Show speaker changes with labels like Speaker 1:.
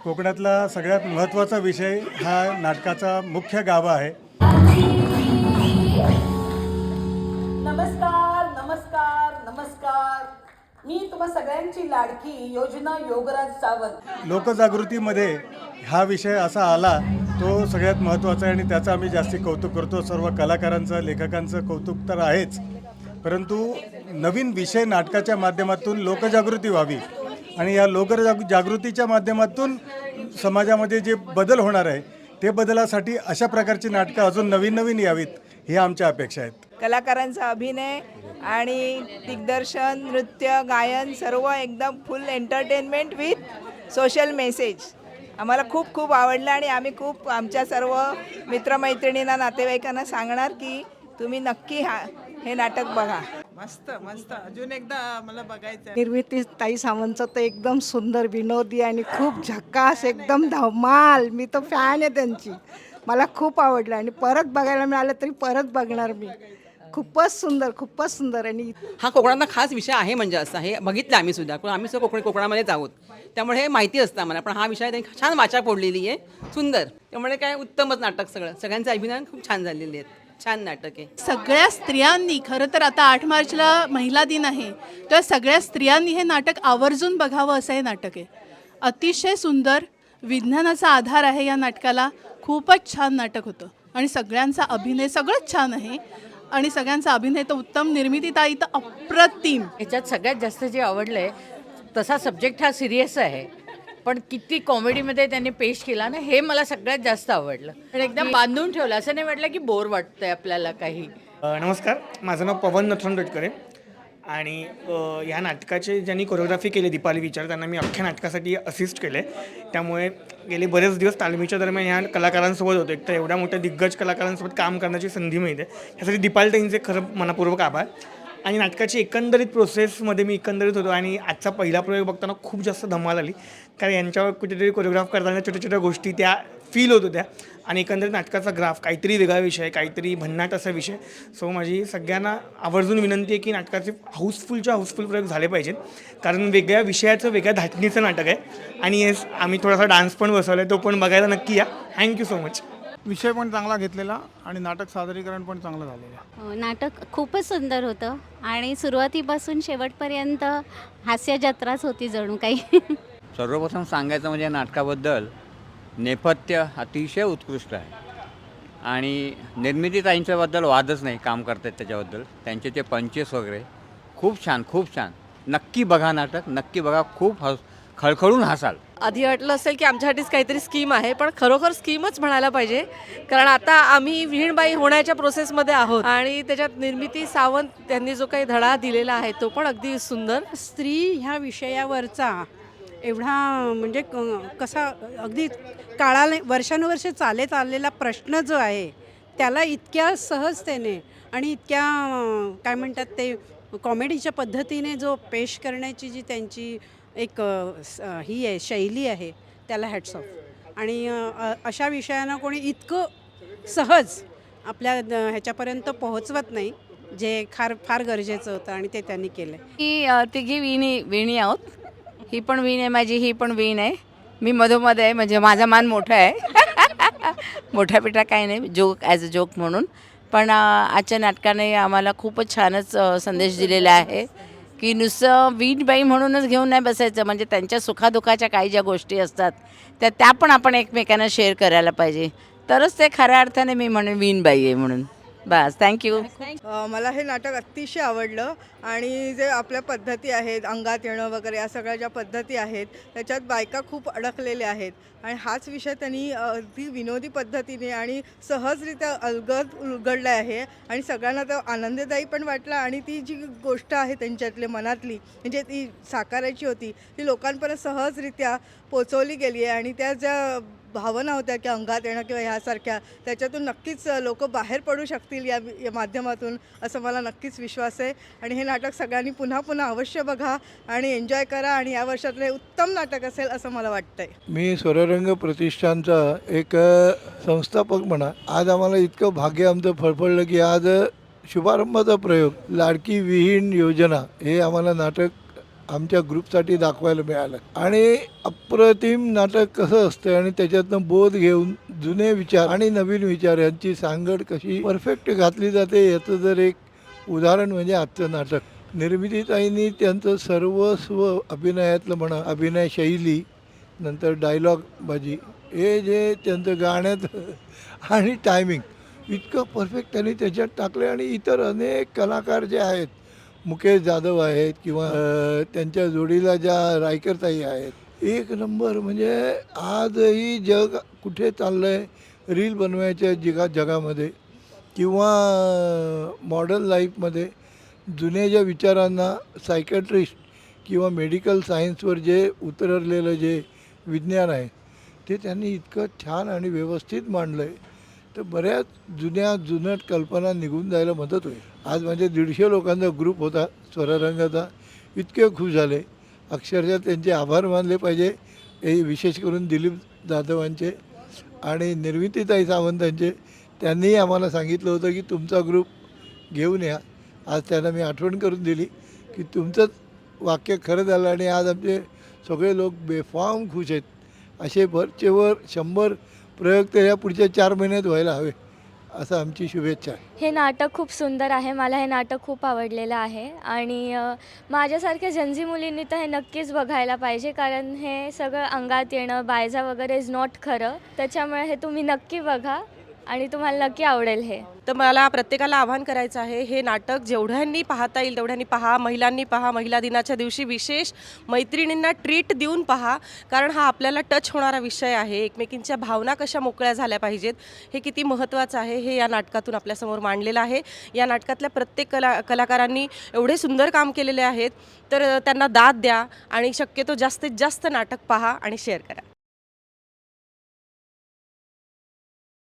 Speaker 1: कोकणातला सगळ्यात महत्त्वाचा विषय हा नाटकाचा मुख्य गाभा आहे.
Speaker 2: नमस्कार नमस्कार नमस्कार. मी तुम्हा सगळ्यांची लाडकी योजना योगराज सावंत.
Speaker 1: लोकजागृतीमध्ये हा विषय असा आला तो सगळ्यात महत्त्वाचा आहे आणि त्याचं आम्ही जास्ती कौतुक करतो. सर्व कलाकारांचं लेखकांचं कौतुक तर आहेच, परंतु नवीन विषय नाटकाच्या माध्यमातून लोकजागृती व्हावी आणि या लोकजागृतीच्या माध्यमातून समाजामध्ये जे बदल होणार आहे ते बदलासाठी अशा प्रकारची नाटकं अजून नवीन नवीन यावीत ही आमच्या अपेक्षा आहेत.
Speaker 3: कलाकारांचा अभिनय आणि दिग्दर्शन, नृत्य, गायन सर्व एकदम फुल एंटरटेनमेंट विथ सोशल मेसेज आम्हाला खूप खूप आवडलं आणि आम्ही खूप आमच्या सर्व मित्रमैत्रिणींना, नातेवाईकांना सांगणार की तुम्ही नक्की हे नाटक बघा.
Speaker 4: मस्त मस्त, अजून एकदा मला बघायचं.
Speaker 5: निर्मिती ताई सावंतचं तर एकदम सुंदर, विनोदी आणि खूप झकास, एकदम धमाल. मी तर फॅन आहे त्यांची. मला खूप आवडलं आणि परत बघायला मिळालं तरी परत बघणार मी. खूपच सुंदर, खूपच सुंदर. आणि
Speaker 6: हा कोकणातला खास विषय आहे. म्हणजे असं हे बघितलं आम्ही सुद्धा, पण आम्ही सुद्धा कोकणामध्येच आहोत, त्यामुळे हे माहिती असतं आम्हाला. पण हा विषय त्यांनी छान वाचा फोडलेली आहे, सुंदर. त्यामुळे काय उत्तमच नाटक. सगळ्यांचे अभिनय खूप छान झालेले आहेत. छान नाटक आहे.
Speaker 7: सगळ्या स्त्रियांनी, खरं तर आता 8 मार्चला महिला दिन आहे, तर सगळ्या स्त्रियांनी हे नाटक आवर्जून बघावं असं हे नाटक आहे. अतिशय सुंदर विज्ञानाचा आधार आहे या नाटकाला. खूपच छान नाटक होतं आणि सगळ्यांचा अभिनय सगळंच छान आहे आणि सगळ्यांचा अभिनय तर उत्तम. निर्मितीताई तर अप्रतिम.
Speaker 8: याच्यात सगळ्यात जास्त जे आवडलं आहे, तसा सब्जेक्ट हा सिरियस आहे, पण किती कॉमेडीमध्ये त्यांनी पेश केला ना, हे मला सगळ्यात जास्त आवडलं. पण एकदम बांधून ठेवलं, असं नाही वाटलं की बोर वाटतंय आपल्याला काही.
Speaker 9: नमस्कार, माझं नाव पवन नथुराम डोटकर आहे आणि ह्या नाटकाचे ज्यांनी कोरिओग्राफी केली दीपाली विचार, त्यांना मी अख्ख्या नाटकासाठी असिस्ट केलं आहे. त्यामुळे गेले बरेच दिवस तालमीच्या दरम्यान ह्या कलाकारांसोबत होतो. एक तर एवढ्या मोठ्या दिग्गज कलाकारांसोबत काम करण्याची संधी मिळते, यासाठी दीपाली ताईंचे खरं मनपूर्वक आभार. आणि नाटकाची एकंदरीत प्रोसेसमध्ये मी एकंदरीत होतो आणि आजचा पहिला प्रयोग बघताना खूप जास्त धमाल आली, कारण यांच्यावर कुठेतरी कोरिओग्राफ करताना छोट्या छोट्या गोष्टी त्या फील होत होत्या आणि एकंदरीत नाटकाचा ग्राफ काहीतरी वेगळा विषय, काहीतरी भन्नाट असा विषय. सो माझी सगळ्यांना आवर्जून विनंती आहे की नाटकाचे हाऊसफुल प्रयोग झाले पाहिजेत, कारण वेगळ्या विषयाचं, वेगळ्या धाटणीचं नाटक आहे. आणि येस, आम्ही थोडासा डान्स पण बसवला आहे, तो पण बघायला नक्की या. Thank you so much.
Speaker 10: विषय पण चांगला घेतलेला आणि नाटक सादरीकरण पण चांगलं झालेलं.
Speaker 11: नाटक खूपच सुंदर होतं आणि सुरुवातीपासून शेवटपर्यंत हास्य जत्राच होती जणू काही.
Speaker 12: सर्वप्रथम सांगायचं म्हणजे नाटकाबद्दल नेपथ्य अतिशय उत्कृष्ट आहे आणि निर्मितीताईंच्याबद्दल वादच नाही. काम करतात त्याच्याबद्दल, त्यांचे ते पंचेस वगैरे खूप छान, खूप छान. नक्की बघा नाटक, नक्की बघा. खूप खळखळून हसाल.
Speaker 13: आधी वाटलं असेल की आमच्यासाठीच काहीतरी स्कीम आहे, पण खरोखर स्कीमच म्हणायला पाहिजे, कारण आता आम्ही विहीणबाई होण्याच्या प्रोसेसमध्ये आहोत आणि त्याच्यात निर्मिती सावंत त्यांनी जो काही धडा दिलेला आहे तो पण अगदी सुंदर.
Speaker 14: स्त्री ह्या विषयावरचा एवढा म्हणजे कसा अगदी वर्षानुवर्षे चालत आलेला प्रश्न जो आहे त्याला इतक्या सहजतेने आणि इतक्या काय म्हणतात ते कॉमेडीच्या पद्धतीने जो पेश करण्याची जी त्यांची एक ही आहे, शैली आहे, त्याला हॅट्स ऑफ. आणि अशा विषयांना कोणी इतकं सहज आपल्या ह्याच्यापर्यंत पोहोचवत नाही, जे फार गरजेचं होतं आणि ते त्यांनी केलं.
Speaker 8: ही तिघी विणी आहोत. ही पण वीण आहे माझी, ही पण वीण आहे. मी मधोमध आहे, म्हणजे माझा मान मोठा आहे. मोठा पिठा काही नाही, जोक ॲज अ जोक म्हणून. पण आजच्या नाटकाने आम्हाला खूपच छानच संदेश दिलेला आहे की नुसतं वीणबाई म्हणूनच घेऊन नाही बसायचं, म्हणजे त्यांच्या सुखादुखाच्या काही ज्या गोष्टी असतात त्या पण आपण एकमेकांना शेअर करायला पाहिजे, तरच ते खऱ्या अर्थाने मी म्हणेन वीणबाई आहे म्हणून. बस, थँक्यू.
Speaker 3: मला हे नाटक अतिशय आवडलं आणि जे आपल्या पद्धती आहेत, अंगात येणं वगैरे, या सगळ्या ज्या पद्धती आहेत त्याच्यात बायका खूप अडकलेल्या आहेत आणि हाच विषय त्यांनी अगदी विनोदी पद्धतीने आणि सहजरित्या उलगडला आहे आणि सगळ्यांना तो आनंददायी पण वाटला. आणि ती जी गोष्ट आहे त्यांच्यातली मनातली, म्हणजे ती साकारायची होती, ती लोकांपर्यंत सहजरित्या पोचवली गेली आहे आणि त्या ज्या भावना होत्या की अंगात येणं किंवा ह्यासारख्या, त्याच्यातून नक्कीच लोक बाहेर पडू शकतील या माध्यमातून, असं मला नक्कीच विश्वास आहे. आणि हे नाटक सगळ्यांनी पुन्हा पुन्हा अवश्य बघा आणि एन्जॉय करा आणि या वर्षातले उत्तम नाटक असेल असं मला वाटतंय.
Speaker 10: मी स्वररंग प्रतिष्ठानचा एक संस्थापक म्हणा, आज आम्हाला इतकं भाग्य आमचं फळफळलं की आज शुभारंभाचा प्रयोग लाडकी विहीण योजना हे आम्हाला नाटक आमच्या ग्रुपसाठी दाखवायला मिळालं. आणि अप्रतिम नाटक कसं असतं आणि त्याच्यातनं बोध घेऊन जुने विचार आणि नवीन विचार यांची सांगड कशी परफेक्ट घातली जाते याचं जर एक उदाहरण म्हणजे आजचं नाटक. निर्मितीताईंनी त्यांचं सर्वस्व अभिनयातलं म्हणा, अभिनय शैली, नंतर डायलॉग बाजी, हे जे त्यांचं गाण्यात आणि टायमिंग इतकं परफेक्ट त्यांनी त्याच्यात टाकले. आणि इतर अनेक कलाकार जे आहेत, मुकेश जाधव आहेत किंवा त्यांच्या जोडीला ज्या रायकरताई आहेत, एक नंबर. म्हणजे आजही जग कुठे चाललं आहे रील बनवायच्या जगामध्ये किंवा मॉडर्न लाईफमध्ये जुन्या ज्या विचारांना सायकॅट्रिस्ट किंवा मेडिकल सायन्सवर जे उतरलेलं जे विज्ञान आहे ते त्यांनी इतकं छान आणि व्यवस्थित मांडलं आहे, तर बऱ्याच जुन्याट कल्पना निघून जायला मदत होईल. आज म्हणजे 150 लोकांचा ग्रुप होता स्वररंगाचा. इतके खुश झाले, अक्षरशः त्यांचे आभार मानले पाहिजे. हे विशेष करून दिलीप जाधवांचे आणि निर्मितीताई सावंतांचे. त्यांनीही आम्हाला सांगितलं होतं की तुमचा ग्रुप घेऊन या. आज त्यांना मी आठवण करून दिली की तुमचंच वाक्य खरं झालं आणि आज आमचे सगळे लोक बेफाम खुश आहेत. असे वरचेवर 100 प्रयोग तर या पुढच्या 4 महिन्यात व्हायला हवे, असं आमची शुभेच्छा आहे.
Speaker 11: हे नाटक खूप सुंदर आहे. मला हे नाटक खूप आवडलेलं आहे आणि माझ्यासारख्या जनजी मुलींनी तर हे नक्कीच बघायला पाहिजे, कारण हे सगळं अंगात येणं बायजा वगैरे इज नॉट खरं. त्याच्यामुळे हे तुम्ही नक्की बघा आणि तुम्हाला नक्की आवडेल हे.
Speaker 13: तर मला प्रत्येकाला आवाहन करायचं आहे, हे नाटक जेवढ्यांनी पाहता येईल तेवढ्यांनी पहा. महिलांनी पहा. महिला दिनाच्या दिवशी विशेष मैत्रिणींना ट्रीट देऊन पहा, कारण हा आपल्याला टच होणारा विषय आहे. एकमेकींच्या भावना कशा मोकळ्या झाल्या पाहिजेत हे किती महत्त्वाचं आहे हे या नाटकातून आपल्यासमोर मांडलेलं आहे. या नाटकातल्या प्रत्येक कलाकारांनी एवढे सुंदर काम केलेले आहेत, तर त्यांना दाद द्या आणि शक्यतो जास्तीत जास्त नाटक पहा आणि शेअर करा.